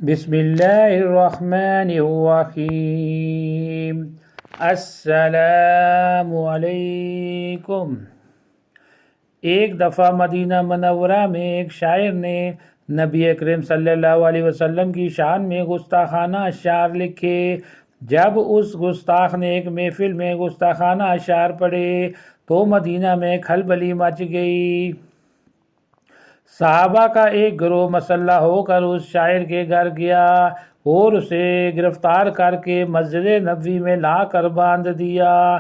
بسم اللہ الرحمن الرحیم۔ السلام علیکم۔ ایک دفعہ مدینہ منورہ میں ایک شاعر نے نبی اکرم صلی اللہ علیہ وسلم کی شان میں گستاخانہ اشعار لکھے۔ جب اس گستاخ نے ایک محفل میں گستاخانہ اشعار پڑھے تو مدینہ میں کھلبلی مچ گئی۔ صحابہ کا ایک گروہ مسلح ہو کر اس شاعر کے گھر گیا اور اسے گرفتار کر کے مسجد نبوی میں لا کر باندھ دیا۔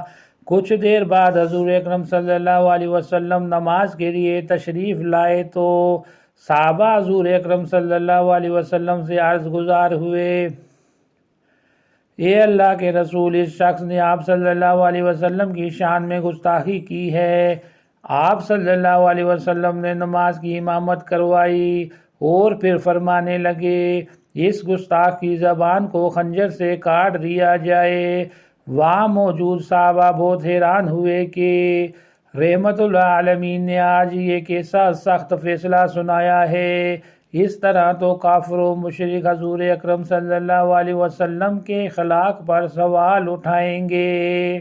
کچھ دیر بعد حضور اکرم صلی اللہ علیہ وسلم نماز کے لیے تشریف لائے تو صحابہ حضور اکرم صلی اللہ علیہ وسلم سے عرض گزار ہوئے، اے اللہ کے رسول، اس شخص نے آپ صلی اللہ علیہ وسلم کی شان میں گستاخی کی ہے۔ آپ صلی اللہ علیہ وسلم نے نماز کی امامت کروائی اور پھر فرمانے لگے، اس گستاخ کی زبان کو خنجر سے کاٹ دیا جائے۔ وہاں موجود صحابہ بہت حیران ہوئے کہ رحمت العالمین نے آج یہ کیسا سخت فیصلہ سنایا ہے۔ اس طرح تو کافر و مشرک حضور اکرم صلی اللہ علیہ وسلم کے اخلاق پر سوال اٹھائیں گے۔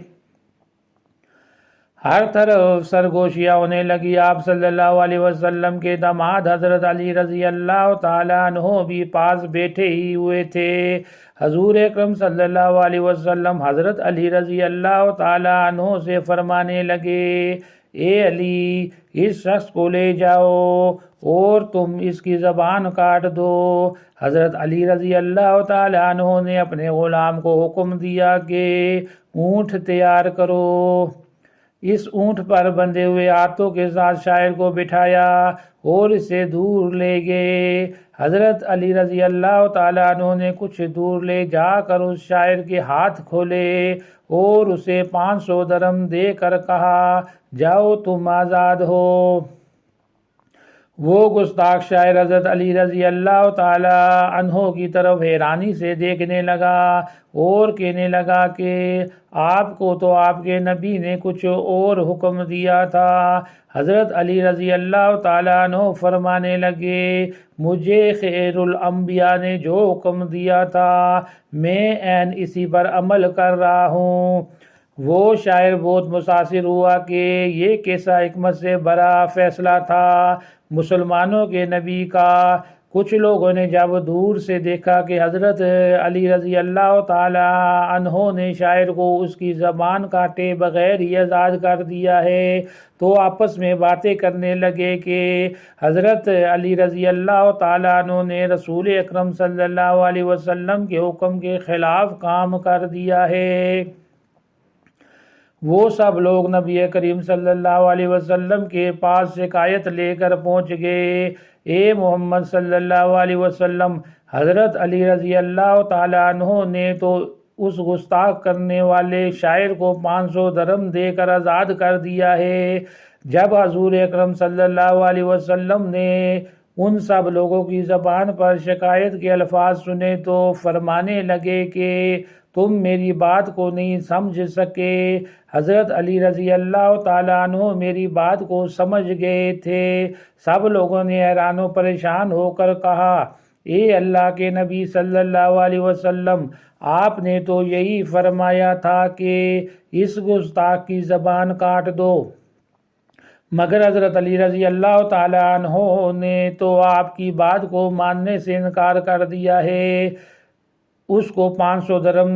ہر طرف سرگوشیاں ہونے لگی۔ آپ صلی اللہ علیہ وسلم کے داماد حضرت علی رضی اللہ تعالیٰ عنہ بھی پاس بیٹھے ہی ہوئے تھے۔ حضور اکرم صلی اللہ علیہ وسلم حضرت علی رضی اللہ تعالیٰ عنہ سے فرمانے لگے، اے علی، اس شخص کو لے جاؤ اور تم اس کی زبان کاٹ دو۔ حضرت علی رضی اللہ تعالیٰ عنہ نے اپنے غلام کو حکم دیا کہ اونٹ تیار کرو۔ اس اونٹ پر بندھے ہوئے ہاتھوں کے ساتھ شاعر کو بٹھایا اور اسے دور لے گئے۔ حضرت علی رضی اللہ تعالیٰ عنہ نے کچھ دور لے جا کر اس شاعر کے ہاتھ کھولے اور اسے 500 درم دے کر کہا، جاؤ تم آزاد ہو۔ وہ گستاخ شاعر حضرت علی رضی اللہ تعالیٰ عنہ کی طرف حیرانی سے دیکھنے لگا اور کہنے لگا کہ آپ کو تو آپ کے نبی نے کچھ اور حکم دیا تھا۔ حضرت علی رضی اللہ تعالیٰ عنہ فرمانے لگے، مجھے خیر الانبیاء نے جو حکم دیا تھا میں عین اسی پر عمل کر رہا ہوں۔ وہ شاعر بہت متاثر ہوا کہ یہ کیسا حکمت سے بڑا فیصلہ تھا مسلمانوں کے نبی کا۔ کچھ لوگوں نے جب دور سے دیکھا کہ حضرت علی رضی اللہ تعالیٰ عنہ نے شاعر کو اس کی زبان کاٹے بغیر ہی آزاد کر دیا ہے تو آپس میں باتیں کرنے لگے کہ حضرت علی رضی اللہ تعالیٰ عنہ نے رسول اکرم صلی اللہ علیہ وسلم کے حکم کے خلاف کام کر دیا ہے۔ وہ سب لوگ نبی کریم صلی اللہ علیہ وسلم کے پاس شکایت لے کر پہنچ گئے، اے محمد صلی اللہ علیہ وسلم، حضرت علی رضی اللہ تعالیٰ عنہ نے تو اس گستاخ کرنے والے شاعر کو 500 درم دے کر آزاد کر دیا ہے۔ جب حضور اکرم صلی اللہ علیہ وسلم نے ان سب لوگوں کی زبان پر شکایت کے الفاظ سنے تو فرمانے لگے کہ تم میری بات کو نہیں سمجھ سکے۔ حضرت علی رضی اللہ تعالیٰ عنہ میری بات کو سمجھ گئے تھے۔ سب لوگوں نے حیران و پریشان ہو کر کہا، اے اللہ کے نبی صلی اللہ علیہ وسلم، آپ نے تو یہی فرمایا تھا کہ اس گستاخ کی زبان کاٹ دو، مگر حضرت علی رضی اللہ تعالیٰ عنہ نے تو آپ کی بات کو ماننے سے انکار کر دیا ہے، اس کو 500 درم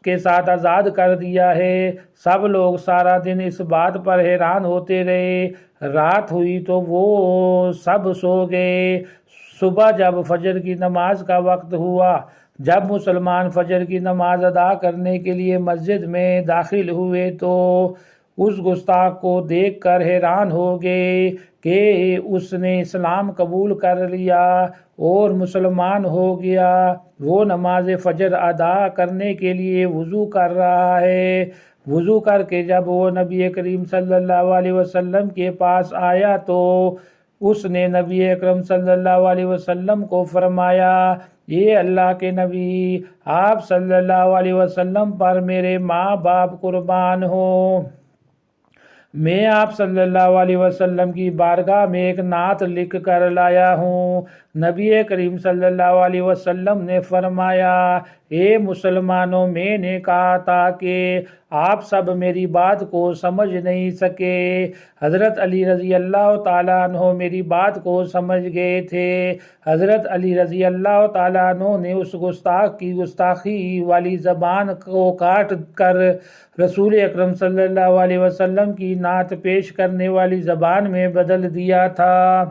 کے ساتھ آزاد کر دیا ہے۔ سب لوگ سارا دن اس بات پر حیران ہوتے رہے۔ رات ہوئی تو وہ سب سو گئے۔ صبح جب فجر کی نماز کا وقت ہوا، جب مسلمان فجر کی نماز ادا کرنے کے لیے مسجد میں داخل ہوئے تو اس گستاخ کو دیکھ کر حیران ہو گئے کہ اس نے اسلام قبول کر لیا اور مسلمان ہو گیا۔ وہ نماز فجر ادا کرنے کے لیے وضو کر رہا ہے۔ وضو کر کے جب وہ نبی کریم صلی اللہ علیہ وسلم کے پاس آیا تو اس نے نبی اکرم صلی اللہ علیہ وسلم کو فرمایا، یہ اللہ کے نبی، آپ صلی اللہ علیہ وسلم پر میرے ماں باپ قربان ہوں۔ میں آپ صلی اللہ علیہ وسلم کی بارگاہ میں ایک نعت لکھ کر لایا ہوں۔ نبی کریم صلی اللہ علیہ وسلم نے فرمایا، اے مسلمانوں، میں نے کہا تھا کہ آپ سب میری بات کو سمجھ نہیں سکے۔ حضرت علی رضی اللہ تعالیٰ عنہ میری بات کو سمجھ گئے تھے۔ حضرت علی رضی اللہ تعالیٰ عنہ نے اس گستاخ کی گستاخی والی زبان کو کاٹ کر رسول اکرم صلی اللہ علیہ وسلم کی نعت پیش کرنے والی زبان میں بدل دیا تھا۔